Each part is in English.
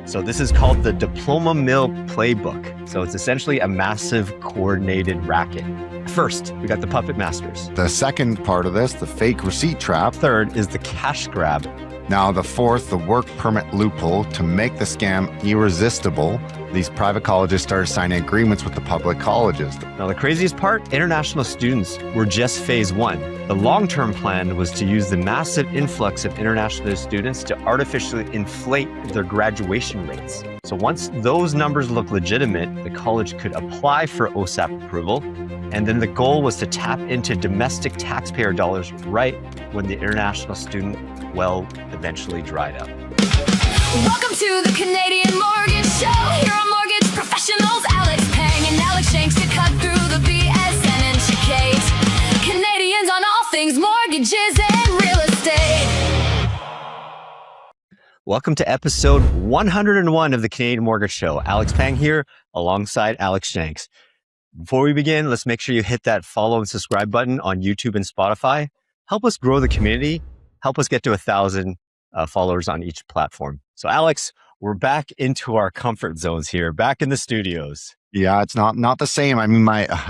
So this is called the Diploma Mill Playbook. So it's essentially a massive coordinated racket. First, we got the puppet masters. The second part of this, the fake receipt trap. Third is the cash grab. Now the fourth, the work permit loophole. To make the scam irresistible, these private colleges started signing agreements with the public colleges. Now the craziest part, international students were just phase one. The long-term plan was to use the massive influx of international students to artificially inflate their graduation rates. So once those numbers look legitimate, the college could apply for OSAP approval. And then the goal was to tap into domestic taxpayer dollars right when the international student well eventually dried up. Welcome to the Canadian Mortgage Show. Here are mortgage professionals, Pang and Alex Shanks, to cut through the BS and educate Canadians on all things mortgages and real estate. Welcome to episode 101 of the Canadian Mortgage Show. Alex Pang here alongside Alex Shanks. Before we begin, let's make sure you hit that follow and subscribe button on YouTube and Spotify. Help us grow the community. Help us get to 1,000 followers on each platform. So Alex, we're back into our comfort zones here, back in the studios. Yeah, it's not the same. I mean,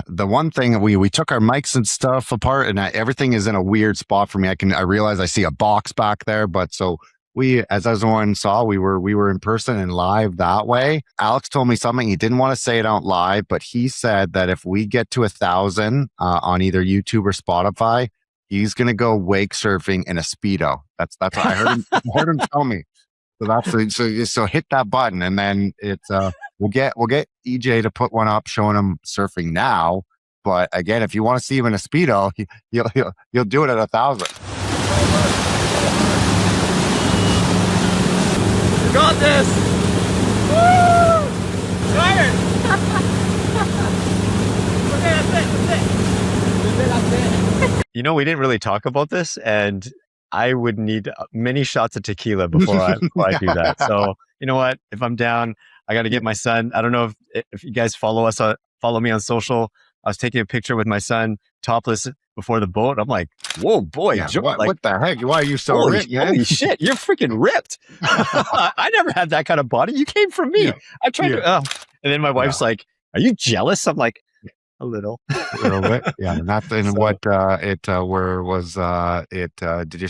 the one thing we took our mics and stuff apart, and everything is in a weird spot for me. I realize I see a box back there, but so we, as everyone saw, we were in person and live that way. Alex told me something. He didn't want to say it out live, but he said that if we get to 1,000 on either YouTube or Spotify, he's gonna go wake surfing in a Speedo. That's what I heard him tell me. So hit that button, and then it's we'll get EJ to put one up showing him surfing now. But again, if you want to see him in a Speedo, he'll do it at 1,000. Got this! Woo! Tired! Okay, that's it. You know, we didn't really talk about this, and I would need many shots of tequila before I do that. So, you know what? If I'm down, I got to get my son. I don't know if you guys follow me on social. I was taking a picture with my son topless before the boat. I'm like, whoa, boy, Yeah, Joe, what the heck? Why are you so ripped? Holy shit, you're freaking ripped. I never had that kind of body. You came from me. Yeah. I tried to, and then my wife's like, are you jealous? I'm like, a little. A little bit. Yeah. That's in what did your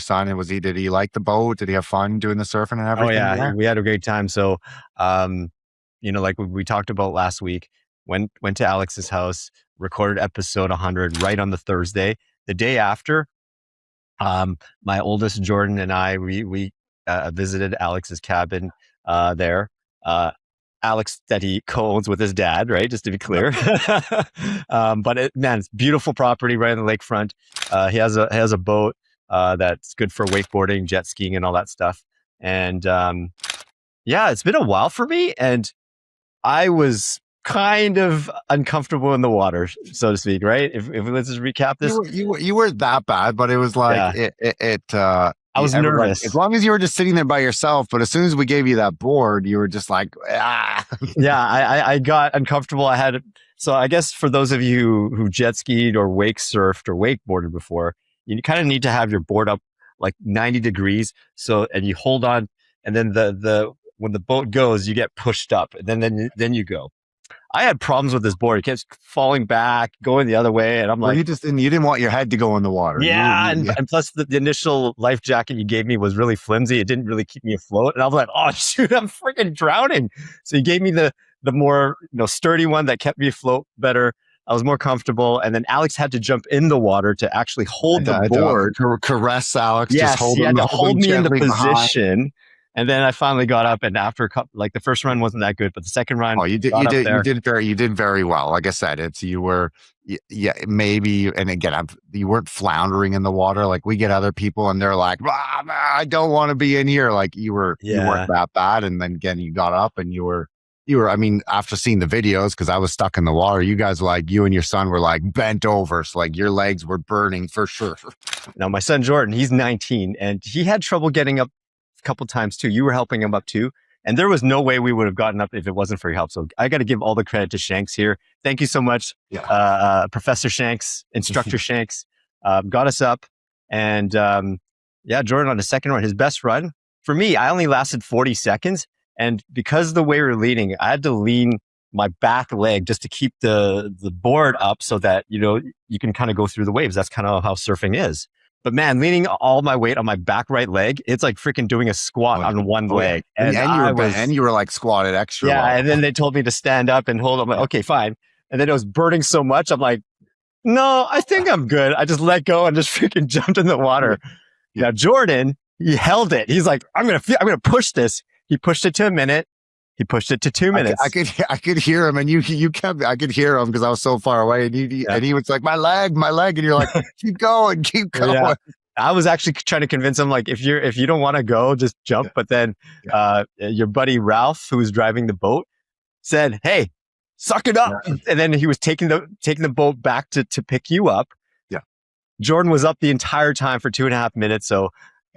son, did he like the boat? Did he have fun doing the surfing and everything? Oh yeah, we had a great time. So, like we talked about last week, went to Alex's house, recorded episode 100 right on the Thursday. The day after, my oldest Jordan and I, we visited Alex's cabin there. Alex that he co-owns with his dad, right? Just to be clear. But it's beautiful property right on the lakefront. He has a boat that's good for wakeboarding, jet skiing, and all that stuff. And it's been a while for me, and I was kind of uncomfortable in the water, so to speak, right? If let's just recap this. You were that bad, but it was like I was nervous. As long as you were just sitting there by yourself, but as soon as we gave you that board, you were just like, ah. Yeah, I got uncomfortable. So I guess for those of you who jet skied or wake surfed or wakeboarded before, you kind of need to have your board up like 90 degrees. And you hold on, and then when the boat goes, you get pushed up, and then you go. I had problems with this board. It kept falling back, going the other way. And I'm like, you didn't want your head to go in the water. Yeah. And plus the initial life jacket you gave me was really flimsy. It didn't really keep me afloat. And I was like, oh shoot, I'm freaking drowning. So you gave me the more, sturdy one that kept me afloat better. I was more comfortable. And then Alex had to jump in the water to actually hold the board. Caress Alex. Yes, just he had to hold me in the position. Behind. And then I finally got up, and after the first run wasn't that good, but the second run, you did very well. Like I said, you weren't floundering in the water. Like we get other people, and they're like, I don't want to be in here. Like you weren't that bad. And then again, you got up, and you were. I mean, after seeing the videos, because I was stuck in the water, you guys you and your son were like bent over, so like your legs were burning for sure. Now my son Jordan, he's 19, and he had trouble getting up couple times too. You were helping him up too, and there was no way we would have gotten up if it wasn't for your help. So I got to give all the credit to Shanks here. Thank you so much, Professor Shanks, Instructor Shanks, got us up. And Jordan on the second run, his best run for me, I only lasted 40 seconds, And because the way we were leaning, I had to lean my back leg just to keep the board up so that, you can kind of go through the waves. That's kind of how surfing is. But man, leaning all my weight on my back right leg, it's like freaking doing a squat on one leg. And you were like squatted extra low. And then they told me to stand up and hold. I'm like, okay, fine. And then it was burning so much. I'm like, no, I think I'm good. I just let go and just freaking jumped in the water. Yeah. Now Jordan, he held it. He's like, I'm gonna push this. He pushed it to a minute. He pushed it to 2 minutes. I could hear him, and you kept. I could hear him because I was so far away, and he was like, my leg, and you're like, keep going. Yeah. I was actually trying to convince him, like, if you don't want to go, just jump. But then your buddy Ralph, who was driving the boat, said, "Hey, suck it up." Yeah. And then he was taking the boat back to pick you up. Yeah. Jordan was up the entire time for 2.5 minutes. So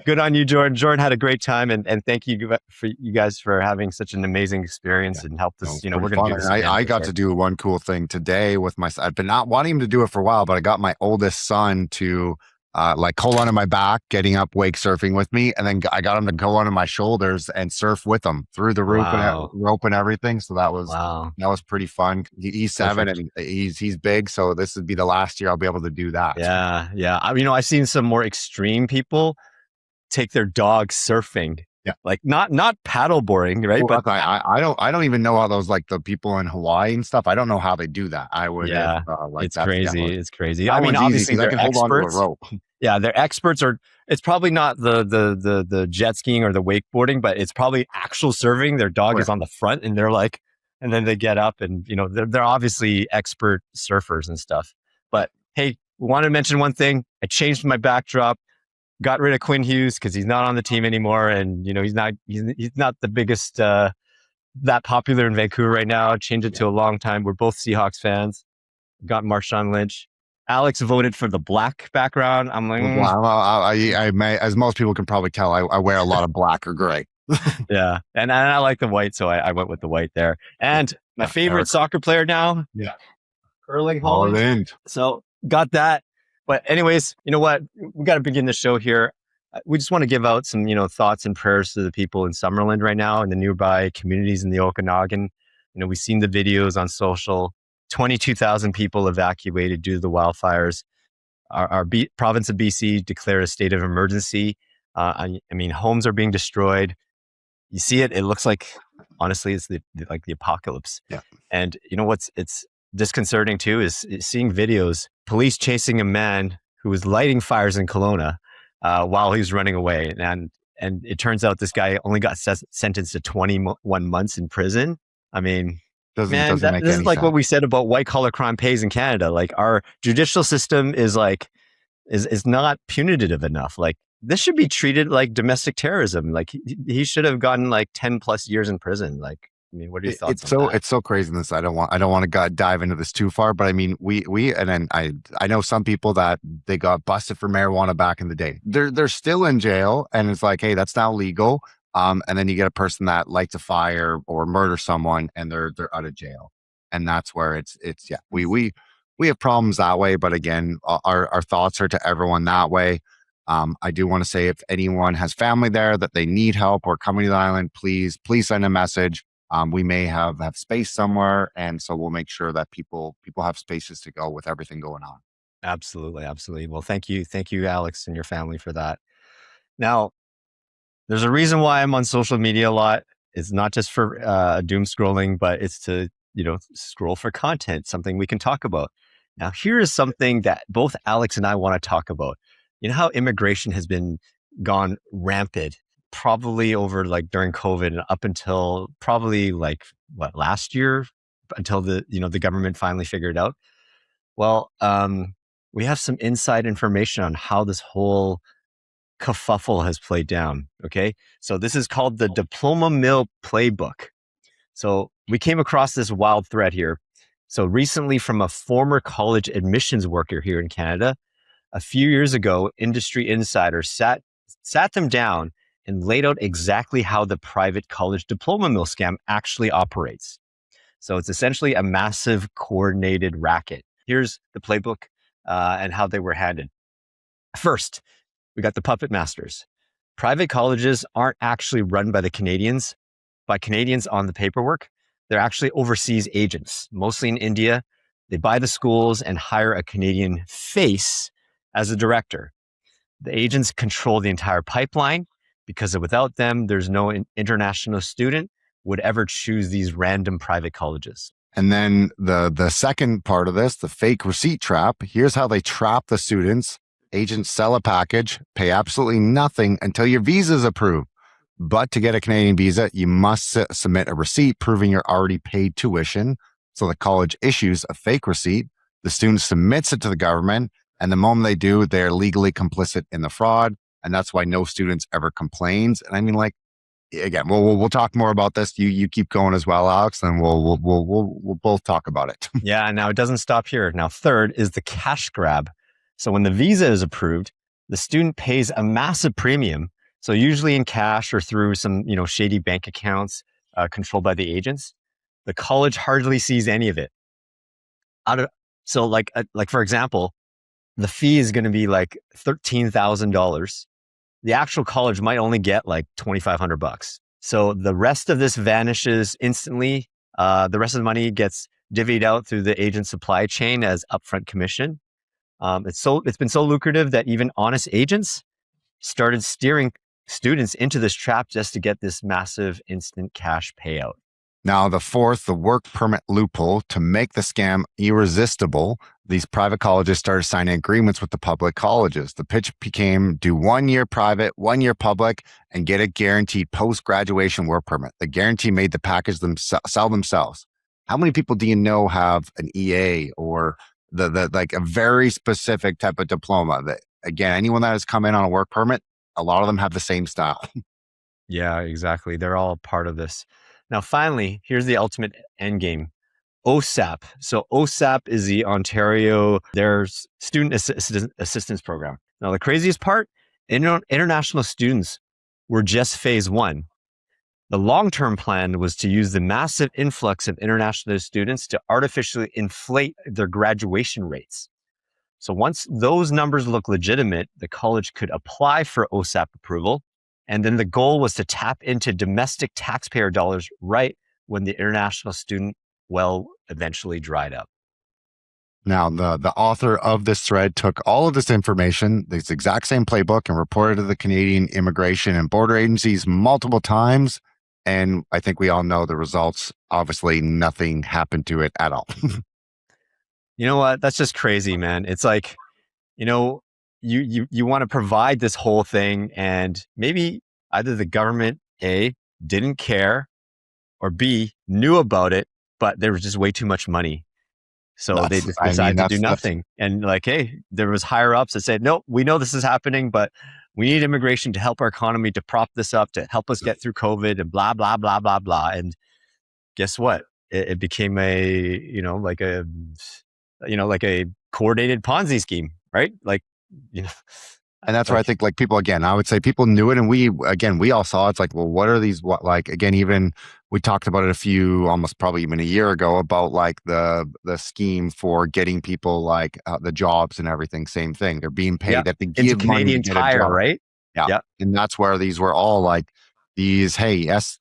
good on you, Jordan. Jordan had a great time, and thank you for you guys for having such an amazing experience and helped us. We're going to do this. I got to do one cool thing today with my. I've been not wanting him to do it for a while, but I got my oldest son to like hold onto my back, getting up wake surfing with me, and then I got him to go onto my shoulders and surf with him through the roof and rope and everything. So that was pretty fun. He's 7 and he's big, so this would be the last year I'll be able to do that. Yeah. I've seen some more extreme people take their dogs surfing. Yeah. Like not paddle boarding, right? Well, but I don't even know how those, like the people in Hawaii and stuff, I don't know how they do that. I would it's crazy. It's crazy. Obviously they're can hold on to a rope. Yeah, they're experts, or it's probably not the jet skiing or the wakeboarding, but it's probably actual surfing. Their dog is on the front and they're like, and then they get up and they're obviously expert surfers and stuff. But hey, want to mention one thing. I changed my backdrop. Got rid of Quinn Hughes because he's not on the team anymore, and he's not the biggest that popular in Vancouver right now. Changed it to a long time. We're both Seahawks fans. Got Marshawn Lynch. Alex voted for the black background. I'm like, I may, as most people can probably tell, I wear a lot of black or gray. Yeah, and I like the white, so I went with the white there. And my favorite soccer player now, Erling Haaland. So got that. But anyways, you know what? We got to begin the show here. We just want to give out some, thoughts and prayers to the people in Summerland right now and the nearby communities in the Okanagan. We've seen the videos on social. 22,000 people evacuated due to the wildfires. Our province of BC declared a state of emergency. Homes are being destroyed. You see it. It looks like, honestly, it's the apocalypse. Yeah. And it's disconcerting too is seeing videos, police chasing a man who was lighting fires in Kelowna while he was running away. And it turns out this guy only got sentenced to 21 months in prison. Doesn't make any sense. Like what we said about white collar crime pays in Canada. Like our judicial system is not punitive enough. Like this should be treated like domestic terrorism. Like he should have gotten like 10 plus years in prison. Like, what are your thoughts on that? It's so crazy in this. I don't want to dive into this too far, but I know some people that they got busted for marijuana back in the day. They're still in jail, and it's like, hey, that's now legal. And then you get a person that lights a fire or murder someone, and they're out of jail, and that's where we have problems that way. But again, our thoughts are to everyone that way. I do want to say, if anyone has family there that they need help or coming to the island, please send a message. We may have space somewhere, and so we'll make sure that people have spaces to go with everything going on. Absolutely. Well, thank you, Alex, and your family for that. Now, there's a reason why I'm on social media a lot. It's not just for doom scrolling, but it's to scroll for content, something we can talk about. Now, here is something that both Alex and I want to talk about. You know how immigration has been gone rampant, probably over during COVID and up until probably last year, until the government finally figured it out. Well, we have some inside information on how this whole kerfuffle has played down. Okay. So this is called the Diploma Mill Playbook. So we came across this wild thread here. So recently, from a former college admissions worker here in Canada, a few years ago, industry insiders sat them down and laid out exactly how the private college diploma mill scam actually operates. So it's essentially a massive coordinated racket. Here's the playbook and how they were handed. First, we got the puppet masters. Private colleges aren't actually run by the Canadians. by Canadians on the paperwork. They're actually overseas agents, mostly in India. They buy the schools and hire a Canadian face as a director. The agents control the entire pipeline because without them, there's no international student would ever choose these random private colleges. And then the second part of this, the fake receipt trap, here's how they trap the students. Agents sell a package, pay absolutely nothing until your visa is approved. But to get a Canadian visa, you must submit a receipt proving you're already paid tuition. So the college issues a fake receipt. The student submits it to the government. And the moment they do, they're legally complicit in the fraud. And that's why no students ever complains. And I mean, like, again, we'll talk more about this. You keep going as well, Alex, and we'll both talk about it. Yeah, now it doesn't stop here. Now, third is the cash grab. So when the visa is approved, the student pays a massive premium. So usually in cash or through some shady bank accounts controlled by the agents. The college hardly sees any of it. So like for example, the fee is going to be like $13,000. The actual college might only get like $2,500. So the rest of this vanishes instantly. The rest of the money gets divvied out through the agent supply chain as upfront commission. It's been so lucrative that even honest agents started steering students into this trap just to get this massive instant cash payout. Now, the fourth, the work permit loophole. To make the scam irresistible, these private colleges started signing agreements with the public colleges. The pitch became do 1 year private, 1 year public, and get a guaranteed post-graduation work permit. The guarantee made the package sell themselves. How many people do you know have an EA or the like a very specific type of diploma? That again, anyone that has come in on a work permit, a lot of them have the same style. Yeah, exactly. They're all part of this. Now, finally, here's the ultimate end game. OSAP. So OSAP is the Ontario, their student assistance program. Now, the craziest part, international students were just phase one. The long-term plan was to use the massive influx of international students to artificially inflate their graduation rates. So once those numbers look legitimate, the college could apply for OSAP approval. And then the goal was to tap into domestic taxpayer dollars right when the international student well eventually dried up. Now, the author of this thread took all of this information, this exact same playbook, and reported to the Canadian Immigration and Border Agencies multiple times. And I think we all know the results. Obviously, nothing happened to it at all. You know what? That's just crazy, man. It's like, you want to provide this whole thing, and maybe either the government, A, didn't care, or B, knew about it, but there was just way too much money. So they just decided to do nothing. And like, hey, there was higher ups that said, no, we know this is happening, but we need immigration to help our economy, to prop this up, to help us get through COVID and blah, blah, blah, blah, blah. And guess what? It became like a coordinated Ponzi scheme, right? Like, And that's where I think like people, again, I would say people knew it. And we all saw it. It's like, well, what are these? Even we talked about it almost probably even a year ago about like the scheme for getting people like the jobs and everything. Same thing. They're being paid that they give Canadian money to get a Tire, job. right? Yeah. And that's where these were all like these, hey, yes,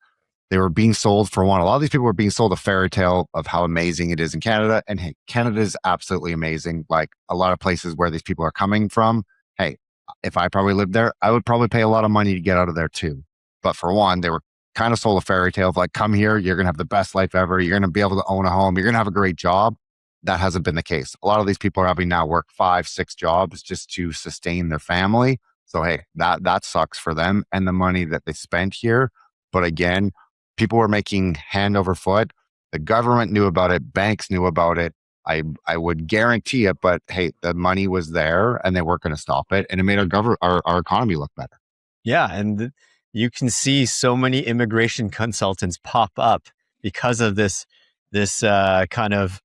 they were being sold for one. A lot of these people were being sold a fairy tale of how amazing it is in Canada. And hey, Canada is absolutely amazing. Like a lot of places where these people are coming from. Hey, if I probably lived there, I would probably pay a lot of money to get out of there too. But for one, they were kind of sold a fairy tale of like, come here, you're going to have the best life ever. You're going to be able to own a home. You're going to have a great job. That hasn't been the case. A lot of these people are having now work 5-6 jobs just to sustain their family. So, hey, that sucks for them and the money that they spent here. But again, people were making hand over foot. The government knew about it. Banks knew about it. I would guarantee it, but hey, the money was there and they weren't going to stop it. And it made our economy look better. Yeah. And you can see so many immigration consultants pop up because of this kind of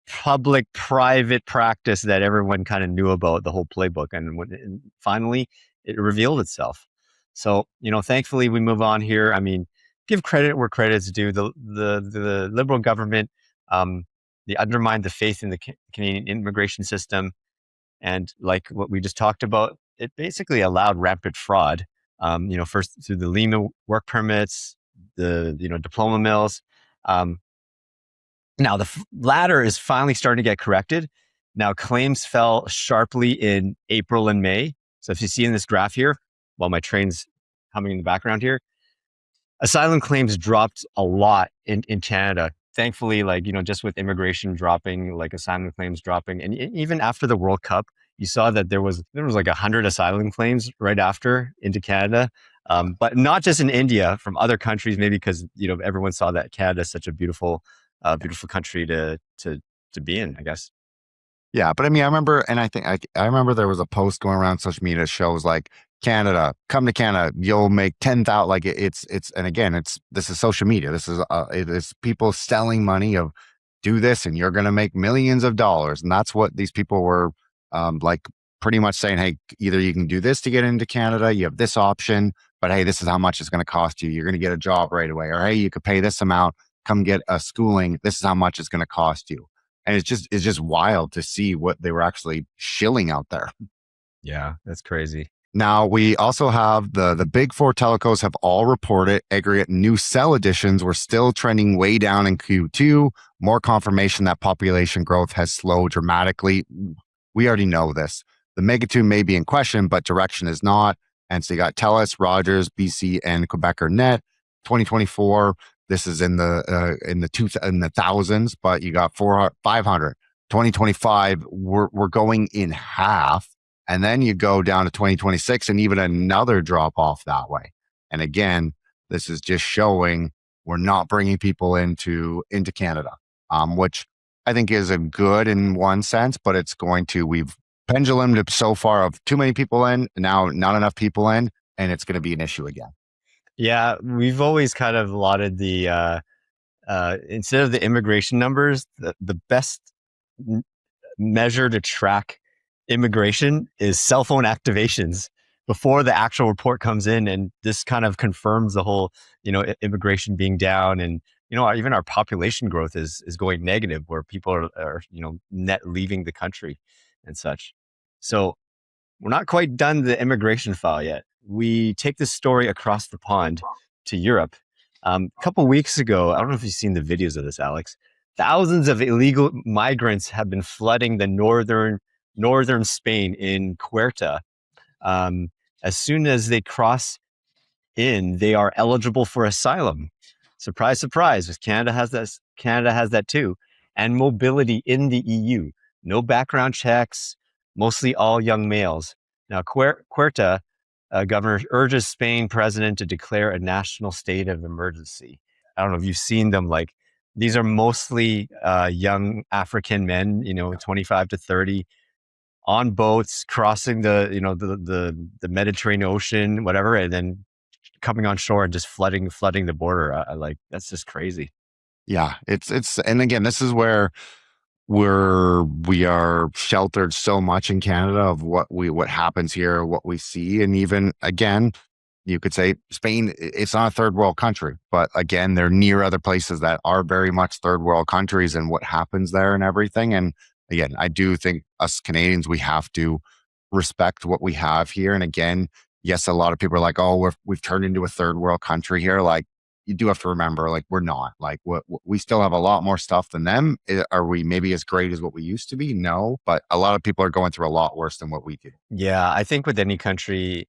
public-private practice that everyone kind of knew about, the whole playbook. And finally, it revealed itself. So, thankfully we move on here. I mean, give credit where credit's due. The Liberal government, they undermined the faith in the Canadian immigration system. And like what we just talked about, it basically allowed rampant fraud. first through the Lima work permits, the diploma mills. Now the latter is finally starting to get corrected. Now claims fell sharply in April and May. So if you see in this graph here, while my train's humming in the background here, asylum claims dropped a lot in Canada. Thankfully, just with immigration dropping, asylum claims dropping, and even after the World Cup, you saw that there was like 100 asylum claims right after into Canada. But not just in India, from other countries, maybe because everyone saw that Canada is such a beautiful country to be in, I guess. Yeah, but I mean, I remember, and I think I remember there was a post going around social media that shows like Canada, come to Canada, you'll make 10,000. Like it's, and again, this is social media. This is it's people selling money of do this, and you're going to make millions of dollars, and that's what these people were like pretty much saying. Hey, either you can do this to get into Canada, you have this option, but hey, this is how much it's going to cost you. You're going to get a job right away, or hey, you could pay this amount, come get a schooling. This is how much it's going to cost you. And it's just wild to see what they were actually shilling out there. Yeah, that's crazy. Now, we also have the big four telcos have all reported aggregate new cell additions were still trending way down in Q2. More confirmation that population growth has slowed dramatically. We already know this. The megaton may be in question, but direction is not. And so you got TELUS, Rogers, BC, and Quebecer Net. 2024. This is in the thousands, but you got 400, 500. 2025, we're going in half, and then you go down to 2026, and even another drop off that way. And again, this is just showing we're not bringing people into Canada, which I think is a good in one sense, but we've pendulumed so far of too many people in, now not enough people in, and it's going to be an issue again. Yeah, we've always kind of lauded the instead of the immigration numbers, the best measure to track immigration is cell phone activations before the actual report comes in, and this kind of confirms the whole immigration being down, and even our population growth is going negative, where people are net leaving the country and such. So we're not quite done the immigration file yet. We take this story across the pond to Europe. A couple weeks ago, I don't know if you've seen the videos of this, Alex. Thousands of illegal migrants have been flooding the northern Spain in Ceuta. As soon as they cross in, they are eligible for asylum. Surprise, surprise! Because Canada has this. Canada has that too, and mobility in the EU. No background checks. Mostly all young males. Now, Ceuta governor urges Spain president to declare a national state of emergency. I don't know if you've seen them. These are mostly young African men, 25 to 30, on boats crossing the Mediterranean Ocean, whatever, and then coming on shore and just flooding the border. That's just crazy. Yeah, it's and again, this is where we are sheltered so much in Canada of what happens here, what we see. And even again, you could say Spain, it's not a third world country, but again, they're near other places that are very much third world countries and what happens there and everything. And again, I do think us Canadians, we have to respect what we have here. And again, yes, a lot of people are like, oh, we've turned into a third world country here. Like, you do have to remember, we're not. We still have a lot more stuff than them. Are we maybe as great as what we used to be? No, but a lot of people are going through a lot worse than what we do. Yeah, I think with any country,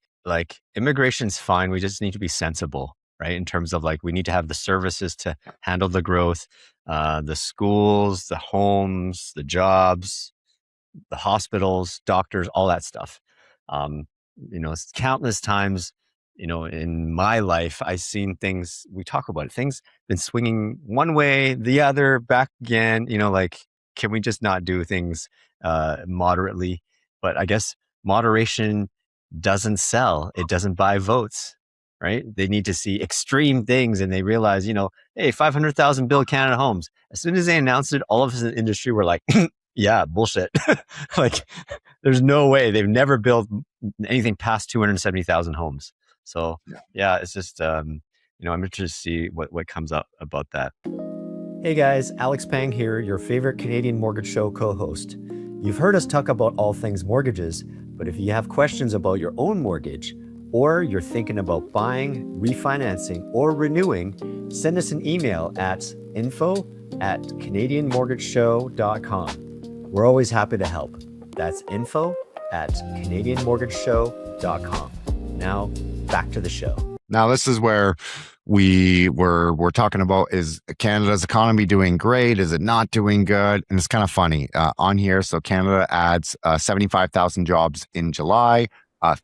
immigration's fine. We just need to be sensible, right? In terms of we need to have the services to handle the growth, the schools, the homes, the jobs, the hospitals, doctors, all that stuff. It's countless times, in my life, I've seen things, we talk about it, things been swinging one way, the other, back again, can we just not do things moderately? But I guess moderation doesn't sell. It doesn't buy votes, right? They need to see extreme things, and they realize, hey, 500,000 build Canada homes. As soon as they announced it, all of us in the industry were like, yeah, bullshit. There's no way. They've never built anything past 270,000 homes. So yeah, it's just, I'm interested to see what comes up about that. Hey guys, Alex Pang here, your favorite Canadian Mortgage Show co-host. You've heard us talk about all things mortgages, but if you have questions about your own mortgage, or you're thinking about buying, refinancing, or renewing, send us an email at info@canadianmortgageshow.com. We're always happy to help. That's info@canadianmortgageshow.com. Now, back to the show. Now, this is where we're talking about, is Canada's economy doing great? Is it not doing good? And it's kind of funny on here. So Canada adds 75,000 jobs in July,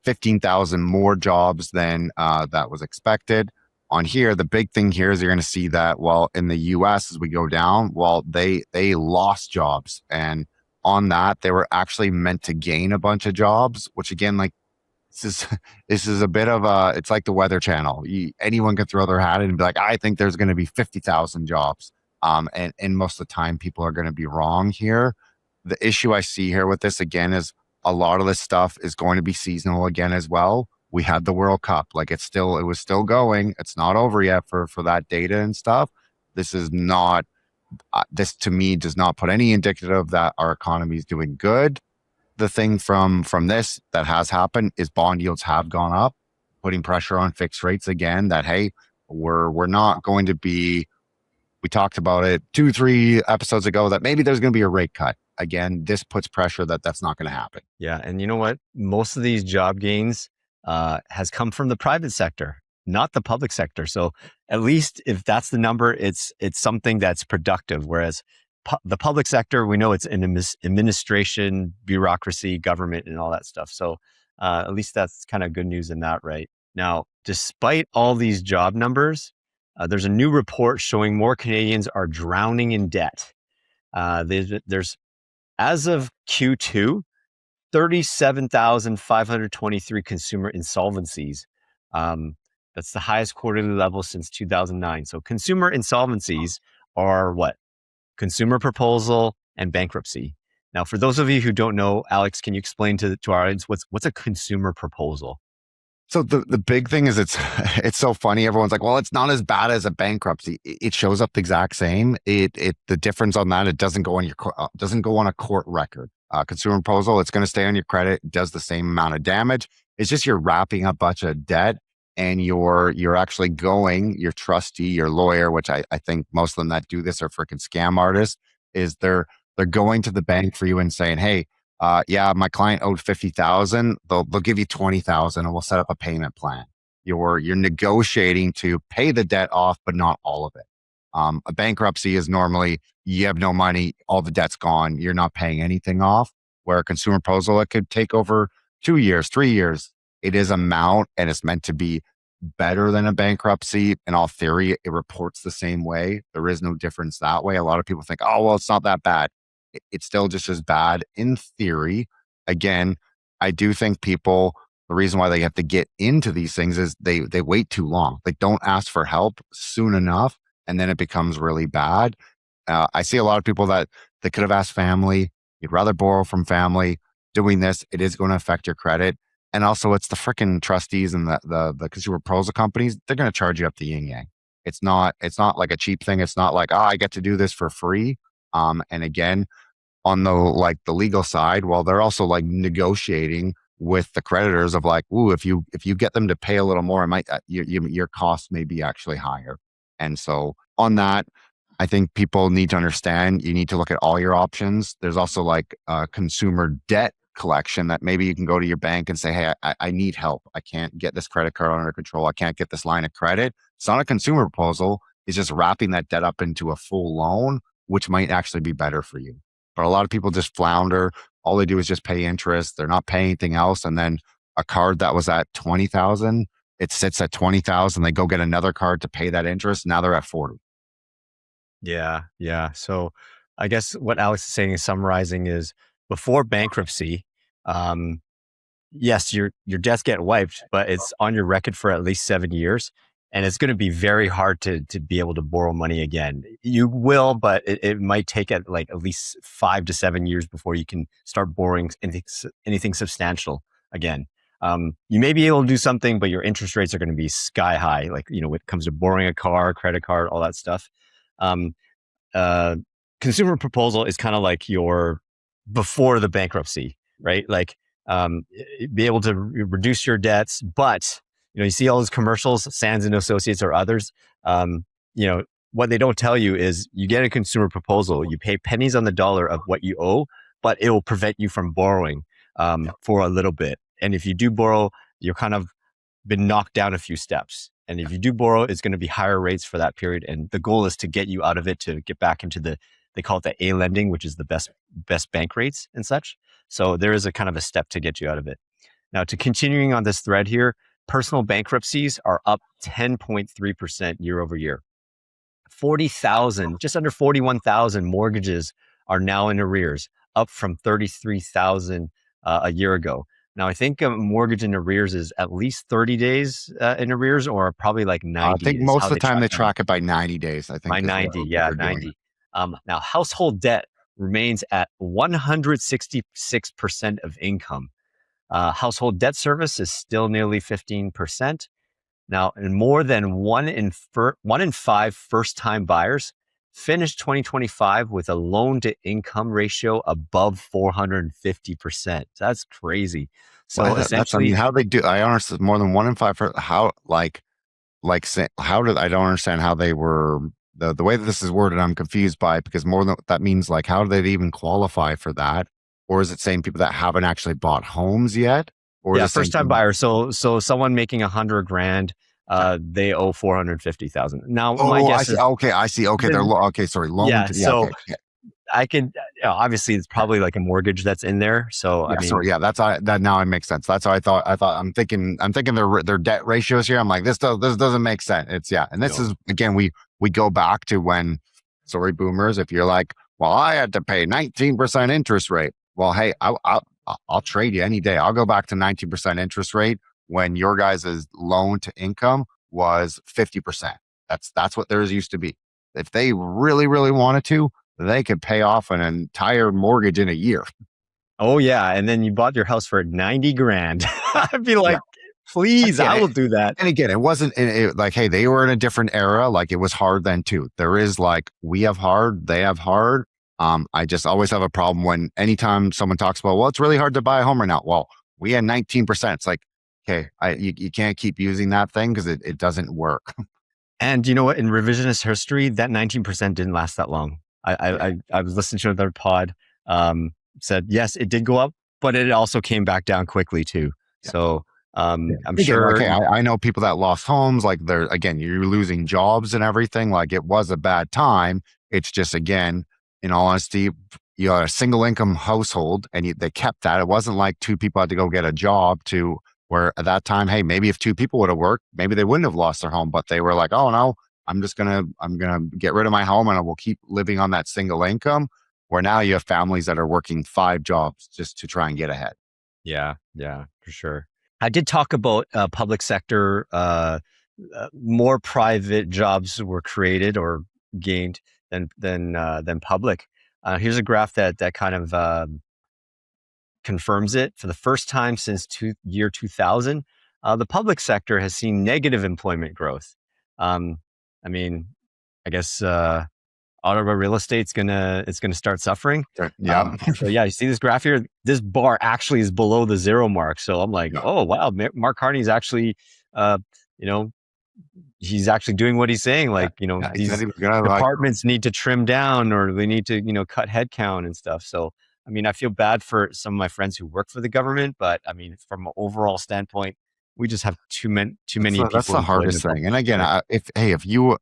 15,000 more jobs than that was expected. On here, the big thing here is you're going to see that, well, in the US, as we go down, well, they lost jobs. And on that, they were actually meant to gain a bunch of jobs, which again, like, this is a bit of a, it's like the Weather Channel. Anyone can throw their hat in and be like, I think there's going to be 50,000 jobs. And most of the time people are going to be wrong here. The issue I see here with this again is a lot of this stuff is going to be seasonal again as well. We had the World Cup, like it was still going. It's not over yet for that data and stuff. This is not, this to me does not put any indicative that our economy is doing good. The thing from this that has happened is bond yields have gone up, putting pressure on fixed rates again, that, hey, we're not going to be, we talked about it 2-3 episodes ago, that maybe there's going to be a rate cut. Again, this puts pressure that that's not going to happen. Yeah. And you know what? Most of these job gains has come from the private sector, not the public sector. So at least if that's the number, it's something that's productive. Whereas the public sector, we know it's an administration, bureaucracy, government, and all that stuff. So at least that's kind of good news in that, right? Now, despite all these job numbers, there's a new report showing more Canadians are drowning in debt. There's as of Q2, 37,523 consumer insolvencies. That's the highest quarterly level since 2009. So consumer insolvencies are what? Consumer proposal and bankruptcy. Now, for those of you who don't know, Alex, can you explain to our audience what's a consumer proposal? So the big thing is it's so funny. Everyone's like, well, it's not as bad as a bankruptcy. It shows up the exact same. The difference on that, it doesn't go on a court record. Consumer proposal, it's going to stay on your credit. It does the same amount of damage. It's just you're wrapping up a bunch of debt, and you're actually going, your trustee, your lawyer, which I think most of them that do this are freaking scam artists, is they're going to the bank for you and saying, hey, yeah, my client owed 50,000. They'll give you 20,000 and we'll set up a payment plan. You're negotiating to pay the debt off, but not all of it. A bankruptcy is normally you have no money, all the debt's gone, you're not paying anything off. Where a consumer proposal, it could take over 2 years, 3 years. It is amount, and it's meant to be better than a bankruptcy. In all theory, it reports the same way. There is no difference that way. A lot of people think, oh, well, it's not that bad. It's still just as bad in theory. Again, I do think people, the reason why they have to get into these things is they wait too long. They don't ask for help soon enough, and then it becomes really bad. I see a lot of people that they could have asked family. You'd rather borrow from family. Doing this, it is going to affect your credit. And also, it's the freaking trustees and the consumer proposal companies. They're going to charge you up the yin yang. It's not like a cheap thing. It's not like, I get to do this for free. And again, on the legal side, well, they're also like negotiating with the creditors of like, ooh, if you get them to pay a little more, it might your costs may be actually higher. And so on that, I think people need to understand you need to look at all your options. There's also like consumer debt collection that maybe you can go to your bank and say, hey, I need help. I can't get this credit card under control. I can't get this line of credit. It's not a consumer proposal. It's just wrapping that debt up into a full loan, which might actually be better for you. But a lot of people just flounder. All they do is just pay interest. They're not paying anything else. And then a card that was at 20,000, it sits at 20,000. They go get another card to pay that interest. Now they're at 40. Yeah. So I guess what Alex is saying is summarizing is before bankruptcy, yes, your debts get wiped, but it's on your record for at least 7 years. And it's going to be very hard to be able to borrow money again. You will, but it might take at least 5 to 7 years before you can start borrowing anything substantial again. You may be able to do something, but your interest rates are going to be sky high. Like, when it comes to borrowing a car, credit card, all that stuff. Consumer proposal is kind of like your before the bankruptcy, right? Like, be able to reduce your debts. But you see all those commercials, Sands and Associates or others. What they don't tell you is you get a consumer proposal, you pay pennies on the dollar of what you owe, but it will prevent you from borrowing for a little bit. And if you do borrow, you're kind of been knocked down a few steps. And if you do borrow, it's going to be higher rates for that period. And the goal is to get you out of it, to get back into they call it the A lending, which is the best bank rates and such. So there is a kind of a step to get you out of it. Now, to continuing on this thread here, personal bankruptcies are up 10.3% year over year. 40,000, just under 41,000 mortgages are now in arrears, up from 33,000 a year ago. Now, I think a mortgage in arrears is at least 30 days in arrears, or probably like 90. I think most of the time they track it by 90 days. I think by 90, yeah, 90. Now, household debt remains at 166% of income. Household debt service is still nearly 15%. Now, and more than one in five first-time buyers finished 2025 with a loan-to-income ratio above 450%. That's crazy. So essentially, how they do. I understand more than 1 in 5. How how did I don't understand how they were the way that this is worded. I'm confused by it, because more than that means like, how do they even qualify for that? Or is it saying people that haven't actually bought homes yet? Or yeah, first time buyer. So someone making $100,000, they owe 450,000. Now, my guess is I see. Okay, they're sorry. Loan. Yeah, I can obviously it's probably like a mortgage that's in there. So that now it makes sense. That's how I thought. I'm thinking their debt ratios here. I'm like, this doesn't make sense. And this is again we go back to when, sorry, boomers, if you're like, well, I had to pay 19% interest rate. Well, hey, I'll trade you any day. I'll go back to 19% interest rate when your guys' loan to income was 50%. That's what theirs used to be. If they really, really wanted to, they could pay off an entire mortgage in a year. Oh yeah. And then you bought your house for 90 grand. I'd be like, please, I will do that. And again, it wasn't like, hey, they were in a different era. Like, it was hard then too. There is like, we have hard, they have hard. I just always have a problem when anytime someone talks about, well, it's really hard to buy a home right now. Well, we had 19%. It's like, okay, you can't keep using that thing because it doesn't work. And you know what? In revisionist history, that 19% didn't last that long. I was listening to another pod, said, yes, it did go up, but it also came back down quickly too. Yeah. So I'm sure. Okay, I know people that lost homes. Like, you're losing jobs and everything. Like, it was a bad time. It's just, again, in all honesty, you had a single income household and they kept that. It wasn't like two people had to go get a job where at that time, hey, maybe if two people would have worked, maybe they wouldn't have lost their home, but they were like, oh no, I'm going to get rid of my home and I will keep living on that single income, where now you have families that are working 5 jobs just to try and get ahead. Yeah, for sure. I did talk about public sector, more private jobs were created or gained than public. Here's a graph that kind of confirms it. For the first time since year 2000, the public sector has seen negative employment growth. I guess auto real estate's gonna start suffering. Yeah. So yeah, you see this graph here. This bar actually is below the 0 mark. So I'm like, oh wow, Mark Carney's actually, he's actually doing what he's saying. Like, these departments need to trim down, or they need to, cut headcount and stuff. So, I feel bad for some of my friends who work for the government, but from an overall standpoint, we just have too many people. That's the hardest thing. And again, if you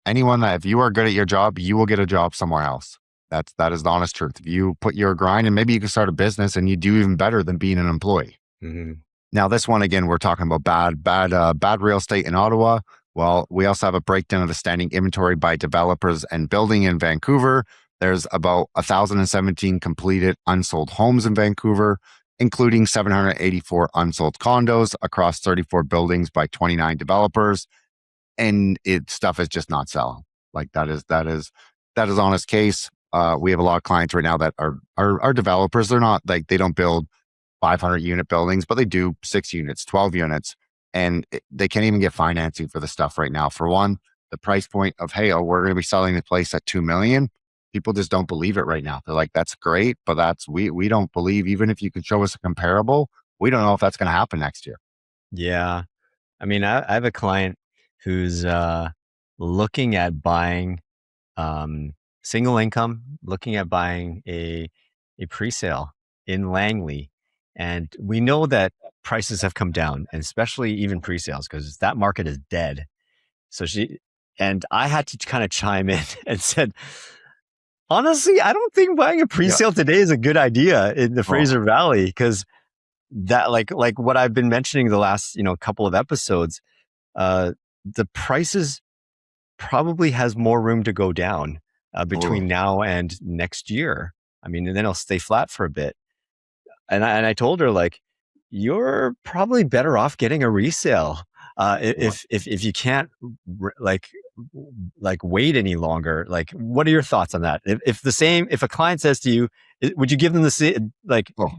are good at your job, you will get a job somewhere else. That is the honest truth. If you put your grind, and maybe you can start a business and you do even better than being an employee. Mm-hmm. Now, this one, again, we're talking about bad real estate in Ottawa. Well, we also have a breakdown of the standing inventory by developers and building in Vancouver. There's about 1,017 completed unsold homes in Vancouver, including 784 unsold condos across 34 buildings by 29 developers. And stuff is just not selling. Like, that is honest case. We have a lot of clients right now that are developers. They're not like, they don't build 500 unit buildings, but they do 6 units, 12 units, and they can't even get financing for the stuff right now. For one, the price point of, hey, we're going to be selling the place at $2 million. People just don't believe it right now. They're like, that's great, but we don't believe, even if you can show us a comparable, we don't know if that's going to happen next year. Yeah. I mean, I have a client who's looking at buying single income, looking at buying a pre-sale in Langley. And we know that prices have come down, and especially even pre-sales, because that market is dead. So I had to kind of chime in and said, honestly, I don't think buying a pre-sale today is a good idea in the Fraser Valley, because that like what I've been mentioning the last, couple of episodes, the prices probably has more room to go down between now and next year. I mean, and then it'll stay flat for a bit. And I told her, like, you're probably better off getting a resale if you can't like wait any longer. Like, what are your thoughts on that? If a client says to you, would you give them the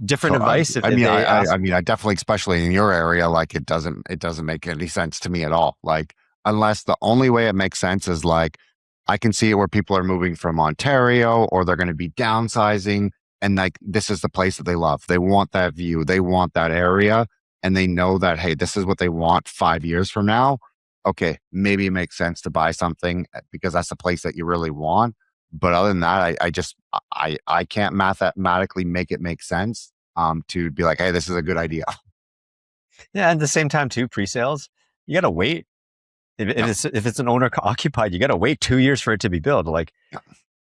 different advice? I mean, I definitely, especially in your area, like it doesn't make any sense to me at all. Like, unless the only way it makes sense is like, I can see it where people are moving from Ontario or they're going to be downsizing. And like, this is the place that they love. They want that view. They want that area. And they know that, hey, this is what they want 5 years from now. Okay, maybe it makes sense to buy something because that's the place that you really want. But other than that, I can't mathematically make it make sense to be like, hey, this is a good idea. Yeah, at the same time too, pre-sales, you got to wait. If it's an owner occupied, you got to wait 2 years for it to be built. Like,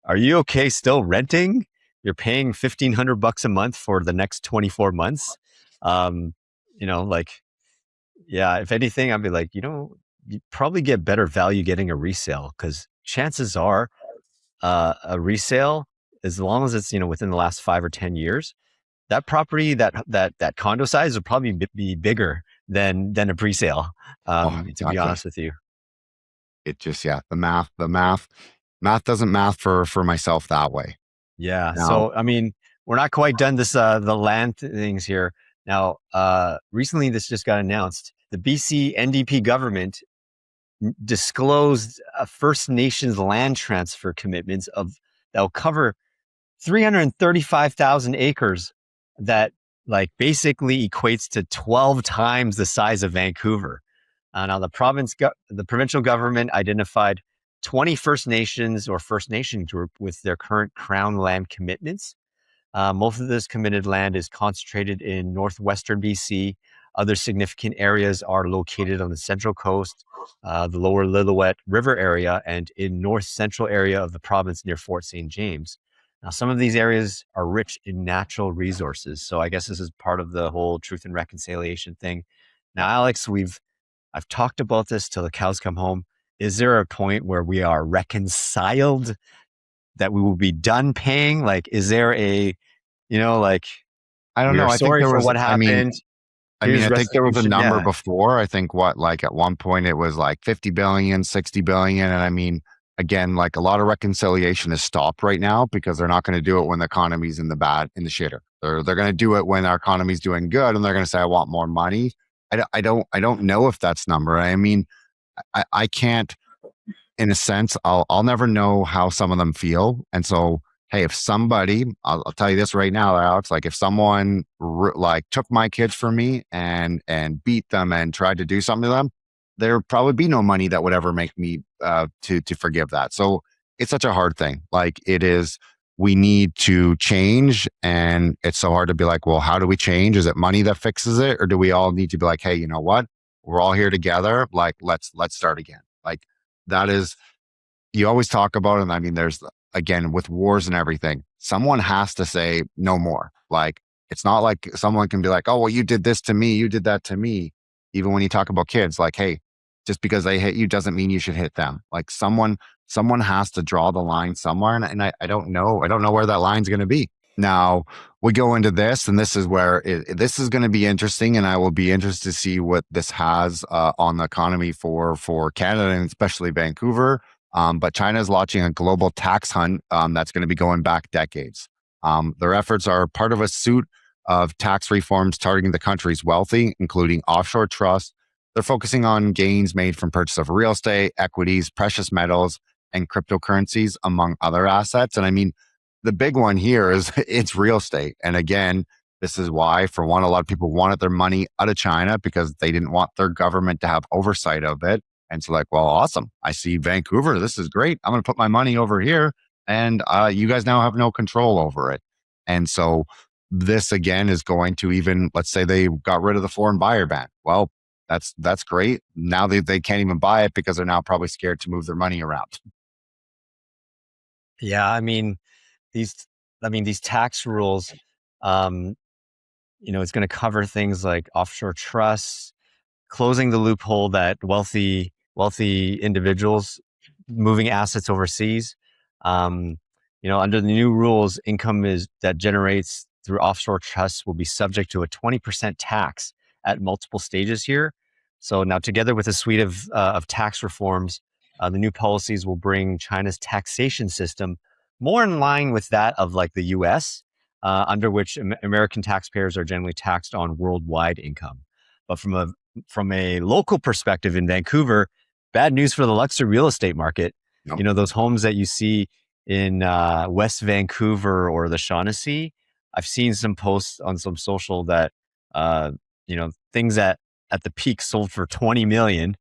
are you okay still renting? You're paying $1,500 a month for the next 24 months. If anything, I'd be like, you probably get better value getting a resale, because chances are a resale, as long as it's, within the last 5 or 10 years, that property, that condo size will probably be bigger than a pre-sale, to be honest with you. It just, the math doesn't math for myself that way. Yeah. Now, so, I mean, we're not quite done the land things here. Now, recently this just got announced. The BC NDP government disclosed First Nations land transfer commitments that will cover 335,000 acres. That basically equates to 12 times the size of Vancouver. Now, the provincial government identified 20 First Nations or First Nation group with their current Crown land commitments. Most of this committed land is concentrated in northwestern BC. Other significant areas are located on the central coast, the lower Lillooet River area, and in north central area of the province near Fort St. James. Now, some of these areas are rich in natural resources. So I guess this is part of the whole truth and reconciliation thing. Now, Alex, I've talked about this till the cows come home. Is there a point where we are reconciled, that we will be done paying? Like, is there I don't know. I think there was what happened. I think there was a number before. I think at one point it was like 50 billion, 60 billion. And I mean, again, like a lot of reconciliation is stopped right now because they're not going to do it when the economy's in the shitter. They're going to do it when our economy's doing good, and they're going to say, I want more money. I don't know if that's number. I mean, I can't, in a sense, I'll never know how some of them feel. And so, hey, if somebody, I'll tell you this right now, Alex, like if someone took my kids from me and beat them and tried to do something to them, there would probably be no money that would ever make me to forgive that. So it's such a hard thing. Like it is, we need to change, and it's so hard to be like, well, how do we change? Is it money that fixes it, or do we all need to be like, hey, you know what? We're all here together. Like let's start again. Like that is, you always talk about it. And I mean, there's, again, with wars and everything, someone has to say no more. Like, it's not like someone can be like, oh, well, you did this to me, you did that to me. Even when you talk about kids, like, hey, just because they hit you doesn't mean you should hit them. Like someone has to draw the line somewhere. And I don't know where that line's going to be. Now we go into this, and this is where this is going to be interesting. And I will be interested to see what this has on the economy for Canada, and especially Vancouver. But China is launching a global tax hunt that's going to be going back decades. Their efforts are part of a suite of tax reforms targeting the country's wealthy, including offshore trusts. They're focusing on gains made from purchase of real estate, equities, precious metals, and cryptocurrencies, among other assets. And I mean, the big one here is it's real estate. And again, This is why, for one, a lot of people wanted their money out of China because they didn't want their government to have oversight of it. And so, like, well, awesome. I see Vancouver. This is great. I'm going to put my money over here, and you guys now have no control over it. And so, this again is going to even, let's say they got rid of the foreign buyer ban. Well, that's great. Now they can't even buy it because they're now probably scared to move their money around. Yeah, these these tax rules, it's going to cover things like offshore trusts, closing the loophole that wealthy individuals moving assets overseas. Under the new rules, income that generates through offshore trusts will be subject to a 20% tax at multiple stages here. So now, together with a suite of tax reforms, the new policies will bring China's taxation system more in line with that of like the U.S., under which American taxpayers are generally taxed on worldwide income. But from a local perspective in Vancouver, bad news for the luxury real estate market. Nope. Those homes that you see in West Vancouver or the Shaughnessy, I've seen some posts on some social that, things that at the peak sold for 20 million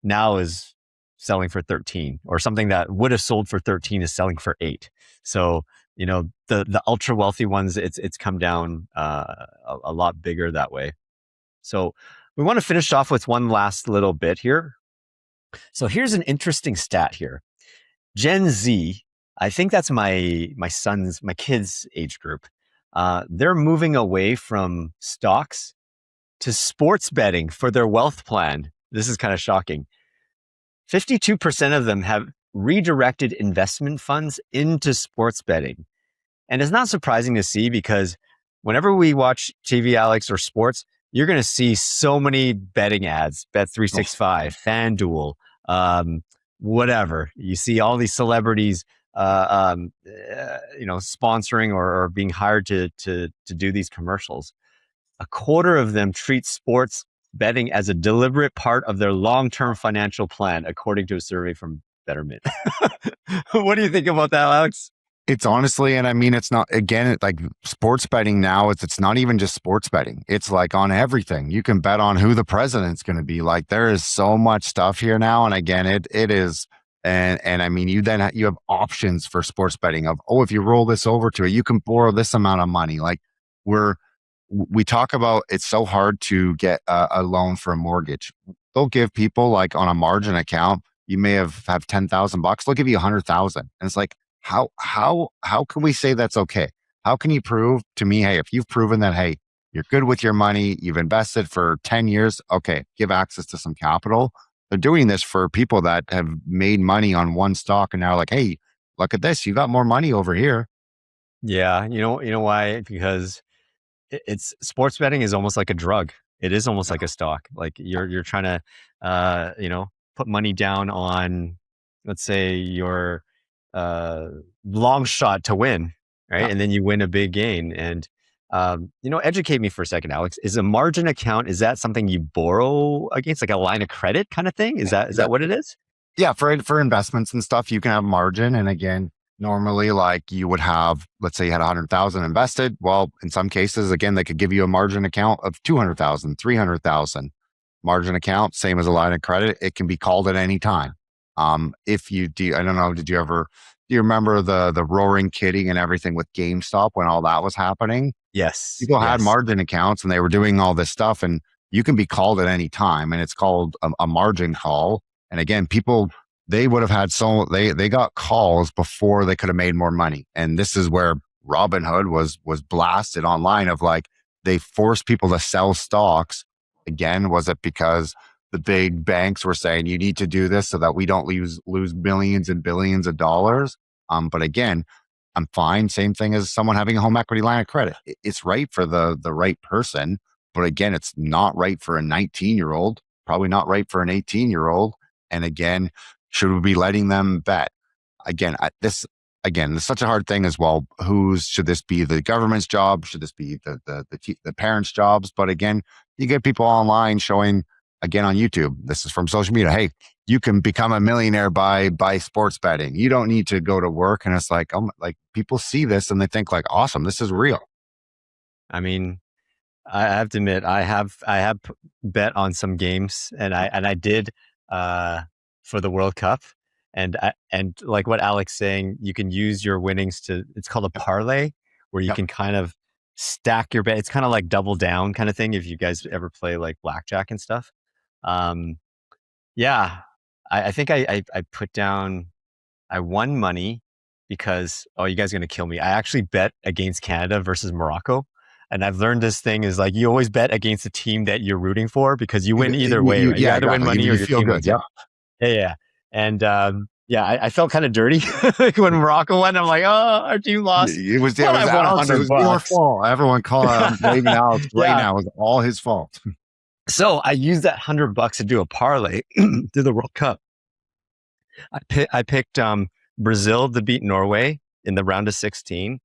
now is selling for 13, or something that would have sold for 13 is selling for 8. So, the ultra wealthy ones, it's come down a lot bigger that way. So we want to finish off with one last little bit here. So here's an interesting stat here. Gen Z, I think that's my kids' age group. They're moving away from stocks to sports betting for their wealth plan. This is kind of shocking. 52% of them have redirected investment funds into sports betting. And it's not surprising to see, because whenever we watch TV, Alex, or sports, you're going to see so many betting ads, Bet365, FanDuel, whatever. You see all these celebrities, sponsoring or being hired to do these commercials. A quarter of them treat sports betting as a deliberate part of their long-term financial plan, according to a survey from Betterment. What do you think about that, Alex? It's honestly, and I mean, it's not, again, like sports betting now, it's not even just sports betting. It's like on everything. You can bet on who the president's going to be. Like, there is so much stuff here now. And again, it is, and I mean, you have options for sports betting of, if you roll this over to it, you can borrow this amount of money. Like, we talk about, it's so hard to get a loan for a mortgage. They'll give people, like, on a margin account, you may have $10,000. They'll give you 100,000. And it's like, how can we say that's okay? How can you prove to me, hey, if you've proven that, hey, you're good with your money, you've invested for 10 years, okay, give access to some capital. They're doing this for people that have made money on one stock and now like, hey, look at this, you got more money over here. Yeah, you know why? Because it's sports betting is almost like a drug. It is almost like a stock. Like you're trying to put money down on, let's say, your long shot to win, right? Yeah. And then you win a big gain. And educate me for a second, Alex. Is a margin account, is that something you borrow against, like a line of credit kind of thing? Is that what it is? Yeah, for investments and stuff, you can have margin. And again, normally, like, you would have, let's say you had 100,000 invested. Well, in some cases, again, they could give you a margin account of 200,000, 300,000. Margin account, same as a line of credit. It can be called at any time. If you do, I don't know, do you remember the roaring kitty and everything with GameStop when all that was happening? Yes. People had margin accounts and they were doing all this stuff, and you can be called at any time, and it's called a margin call. And again, people, they would have had they got calls before they could have made more money. And this is where Robinhood was blasted online of, like, they forced people to sell stocks. Again, was it because the big banks were saying you need to do this so that we don't lose millions and billions of dollars? But again, I'm fine. Same thing as someone having a home equity line of credit. It's right for the right person, but again, it's not right for a 19-year-old. Probably not right for an 18-year-old. And again, should we be letting them bet? Again, this is such a hard thing as well. Should this be the government's job? Should this be the parents' jobs? But again, you get people online showing, again, on YouTube, this is from social media, hey, you can become a millionaire by sports betting. You don't need to go to work. And it's like, like, people see this and they think, like, awesome, this is real. I mean, I have to admit, I have bet on some games, and I did uh, for the World Cup, and like what Alex saying, you can use your winnings to. It's called a Yep. parlay, where you Yep. can kind of stack your bet. It's kind of like double down kind of thing. If you guys ever play like blackjack and stuff, um, yeah, I think I put down. I won money because, oh, you guys are gonna kill me. I actually bet against Canada versus Morocco. And I've learned this thing is like you always bet against the team that you're rooting for because you win either way, right? You Yeah, either win exactly. money or You your feel team good. wins it. Yeah. Yeah, yeah. And yeah, I felt kind of dirty like when Morocco won. I'm like, oh, our team lost, It was but I won a Alex. It hundred was your bucks. fault. Everyone call. I'm blaming Alex right Yeah. now. It was all his fault. So I used that $100 to do a parlay through the World Cup. I picked Brazil to beat Norway in the round of 16,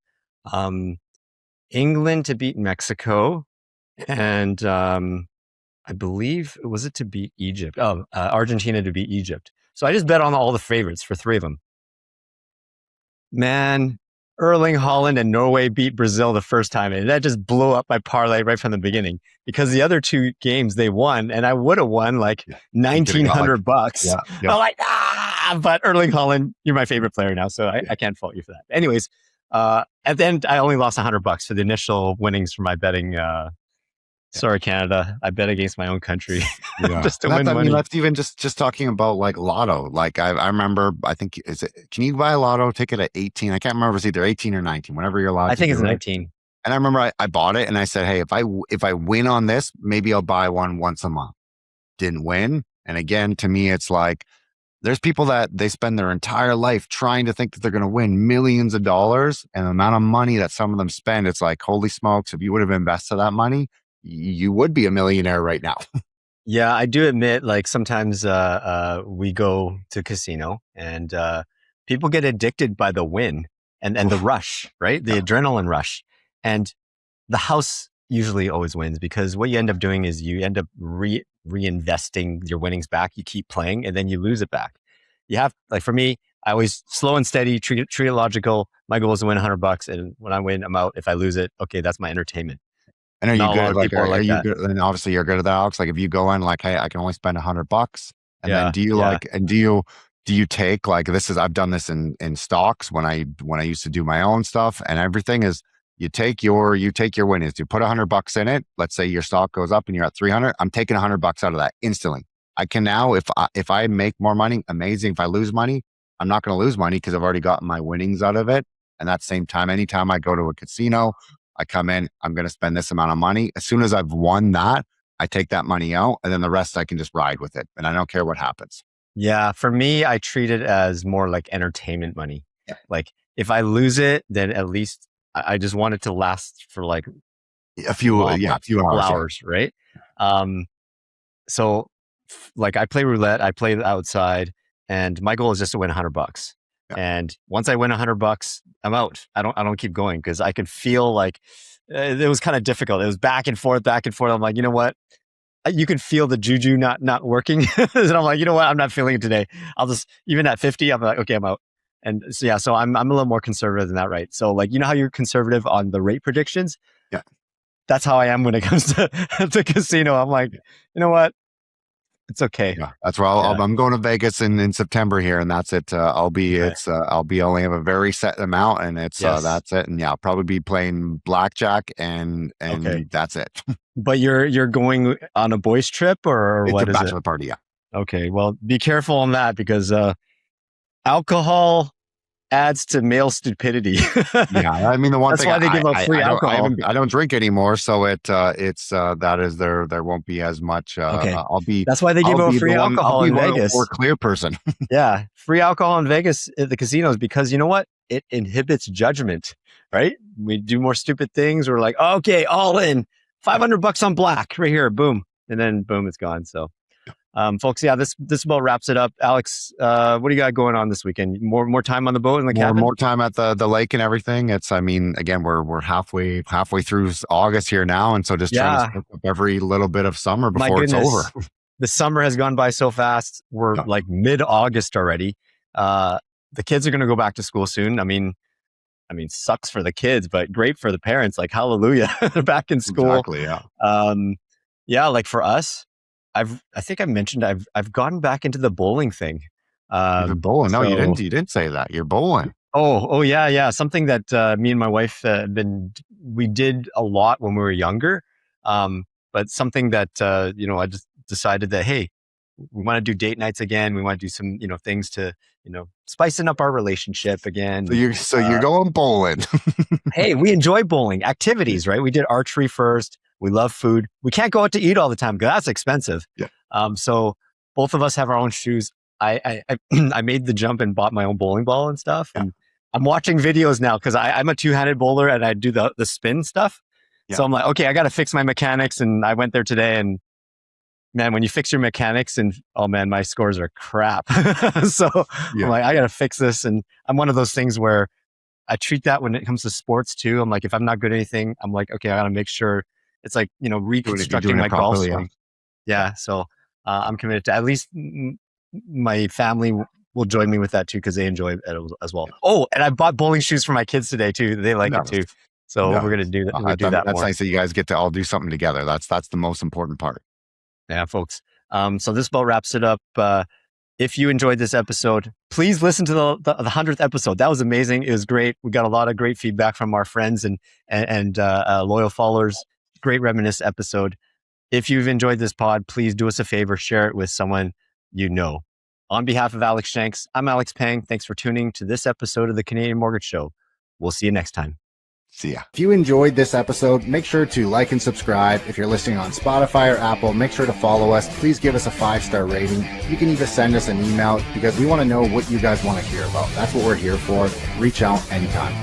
um, England to beat Mexico, and I believe was it to beat Egypt? Oh, Argentina to beat Egypt. So I just bet on all the favorites for three of them. Man, Erling Haaland and Norway beat Brazil the first time, and that just blew up my parlay right from the beginning because the other two games they won, and I would have won like Yeah. $1,900. Yeah. I'm like, but Erling Haaland, you're my favorite player now, so I can't fault you for that. Anyways, at the end, I only lost $100 for the initial winnings for my betting. Sorry, Canada. I bet against my own country just to win I money. mean, that's even just talking about like lotto. Like I remember, I think can you buy a lotto ticket at 18? I can't remember if it's either 18 or 19, whenever you're allowed I to think it's do it. 19. And I remember I bought it and I said, hey, if I win on this, maybe I'll buy one once a month. Didn't win. And again, to me, it's like there's people that they spend their entire life trying to think that they're going to win millions of dollars, and the amount of money that some of them spend, it's like, holy smokes, if you would have invested that money, you would be a millionaire right now. Yeah, I do admit, like sometimes we go to casino and people get addicted by the win and the rush, right? The adrenaline rush. And the house usually always wins because what you end up doing is you end up reinvesting your winnings back. You keep playing and then you lose it back. You have, like for me, I always slow and steady, treat it logical. My goal is to win $100. And when I win, I'm out. If I lose it, okay, that's my entertainment. And are you Not a lot good? of Like, people are like you that. good? And obviously you're good at that, Alex. Like if you go in like, hey, I can only spend $100. And then Yeah, do you yeah. like, and do you take like, I've done this in stocks when I used to do my own stuff, and everything is you take your winnings, you put $100 in it. Let's say your stock goes up and you're at 300. I'm taking $100 out of that instantly. I can now, if I make more money, amazing. If I lose money, I'm not going to lose money because I've already gotten my winnings out of it. And at the same time, anytime I go to a casino, I come in, I'm going to spend this amount of money. As soon as I've won that, I take that money out, and then the rest I can just ride with it. And I don't care what happens. Yeah, for me, I treat it as more like entertainment money. Yeah. Like if I lose it, then at least I just want it to last for like A few couple hours. Yeah. hours, right? So like I play roulette, I play outside, and my goal is just to win $100. Yeah. And once I win $100, I'm out. I don't keep going because I could feel like it was kind of difficult. It was back and forth, back and forth. I'm like, you know what? You can feel the juju not working. And I'm like, you know what? I'm not feeling it today. I'll just, even at 50, I'm like, okay, I'm out. And so, yeah, so I'm a little more conservative than that, right? So like, you know how you're conservative on the rate predictions? Yeah. That's how I am when it comes to casino. I'm like, you know what? It's okay. Yeah, that's where I'm going to Vegas in September here, and that's it. I'll be only have a very set amount, and it's that's it. And yeah, I'll probably be playing blackjack, and that's it. But you're going on a boys trip or what is it? It's a bachelor party, yeah. Okay, well, be careful on that because alcohol adds to male stupidity. Yeah, I mean the one That's thing why they give out free alcohol. I don't drink anymore, so there won't be as much. Okay. That's That's why they give out free alcohol in Vegas. Or clear person. Yeah, free alcohol in Vegas at the casinos because you know what? It inhibits judgment, right? We do more stupid things. We're like, okay, all in, $500 on black right here, boom, and then boom, it's gone. So, folks, yeah, this about wraps it up. Alex, what do you got going on this weekend? More time on the boat in the cabin? More time at the lake and everything. It's, I mean, again, we're halfway through August here now, and so just trying to soak up every little bit of summer before it's over. The summer has gone by so fast. We're like mid-August already. The kids are going to go back to school soon. I mean, I mean, sucks for the kids, but great for the parents. Like, hallelujah, they're back in school. Exactly. Yeah. Yeah, like for us, I think I mentioned I've gotten back into the bowling thing. You've been bowling. No, you So didn't. You didn't say that. You're bowling. oh yeah, yeah. Something that me and my wife we did a lot when we were younger. But something that I just decided that, hey, we want to do date nights again. We want to do some things to spicing up our relationship again. So you're going bowling. Hey, we enjoy bowling activities, right? We did archery first. We love food. We can't go out to eat all the time because that's expensive. Yeah. So both of us have our own shoes. I I made the jump and bought my own bowling ball and stuff. Yeah. And I'm watching videos now because I'm a two-handed bowler and I do the spin stuff. Yeah. So I'm like, okay, I got to fix my mechanics. And I went there today, and man, when you fix your mechanics, and oh man, my scores are crap. So Yeah. I'm like, I got to fix this. And I'm one of those things where I treat that when it comes to sports too. I'm like, if I'm not good at anything, I'm like, okay, I got to make sure it's like, reconstructing doing it my golf properly, yeah. swing. Yeah. So I'm committed to at least my family will join me with that too, because they enjoy it as well. Oh, and I bought bowling shoes for my kids today too. They like it too. So No. we're going to do that. We'll do that That's more. nice that you guys get to all do something together. That's the most important part. Yeah, folks. So this about wraps it up. If you enjoyed this episode, please listen to the 100th episode. That was amazing. It was great. We got a lot of great feedback from our friends and loyal followers. Great reminisce episode. If you've enjoyed this pod, please do us a favor, share it with someone you know. On behalf of Alex Shanks, I'm Alex Pang. Thanks for tuning to this episode of the Canadian Mortgage Show. We'll see you next time. See ya. If you enjoyed this episode, make sure to like and subscribe. If you're listening on Spotify or Apple, make sure to follow us. Please give us a 5-star rating. You can even send us an email because we want to know what you guys want to hear about. That's what we're here for. Reach out anytime.